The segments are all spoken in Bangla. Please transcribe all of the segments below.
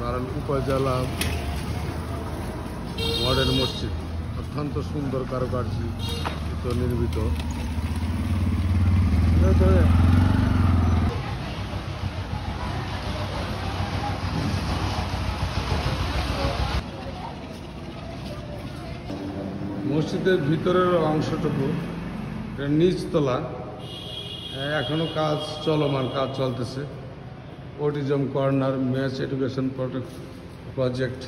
নারায়ণ উপজেলা মডেল মসজিদ অত্যন্ত সুন্দর কারুকার্য নির্মিত। মসজিদের ভিতরের অংশটুকু নিচতলা, এখনো কাজ চলমান, কাজ চলতেছে। Autism corner, match education project.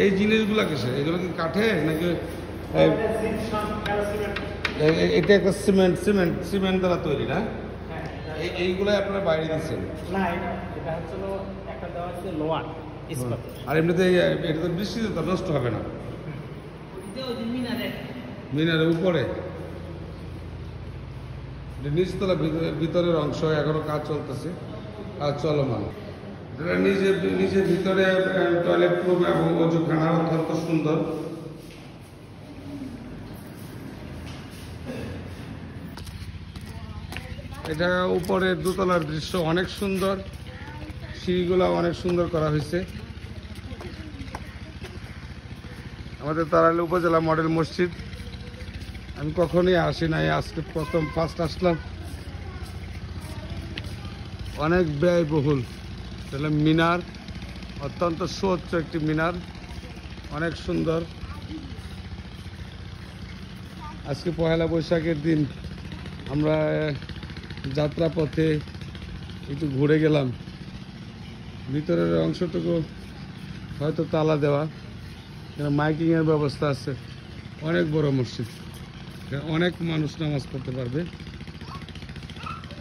এই জিনিসগুলা কিসের? এগুলো কি কাঠে নাকি? এটা একটা সিমেন্ট দ্বারা তৈরি না? এইগুলো আপনারা বাইরে দিচ্ছেন? আর এমনিতে এটা তো বৃষ্টিতে তো নষ্ট হবে না? মিনারের উপরে নিচতলা ভিতরের অংশ এখনো কাজ চলতেছে, কাজ চলমান। এটা নিজে ভিতরে টয়লেট রুম এবং অজুখানা অত্যন্ত সুন্দর। এটা উপরের দোতলার দৃশ্য অনেক সুন্দর, সিঁড়িগুলো অনেক সুন্দর করা হয়েছে। আমাদের তারাইল উপজেলা মডেল মসজিদ আমি কখনোই আসি নাই, আজকে ফার্স্ট আসলাম। অনেক ব্যয়বহুল তাহলে মিনার, অত্যন্ত সুউচ্চ একটি মিনার, অনেক সুন্দর। আজকে পয়লা বৈশাখের দিন আমরা যাত্রাপথে একটু ঘুরে গেলাম। ভিতরের অংশটুকু হয়তো তালা দেওয়া, মাইকিংয়ের ব্যবস্থা আছে। অনেক বড় মসজিদ, অনেক মানুষ নামাজ পড়তে পারবে।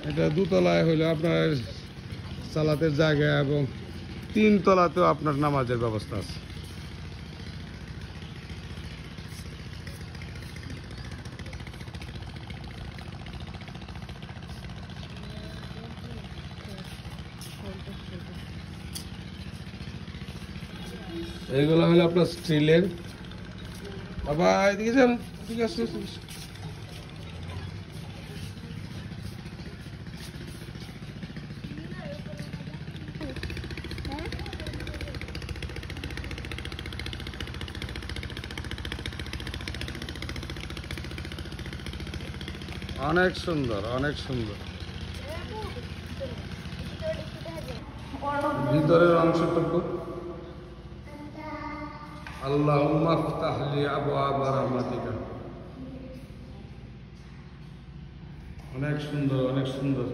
এটা দোতলায় হইলে আপনার সালাতের জায়গা এবং 3 তলাতেও আপনার নামাজের ব্যবস্থা আছে। এইগুলো হলো আপনার স্টিলের। বাবা এদিকে যান, ঠিক আছে। অনেক সুন্দর, অনেক সুন্দর। ভিতরের অংশটুকু আল্লাহুম্মা ফতাহ লি আবওয়াবা রাহমাতিকা। অনেক সুন্দর, অনেক সুন্দর।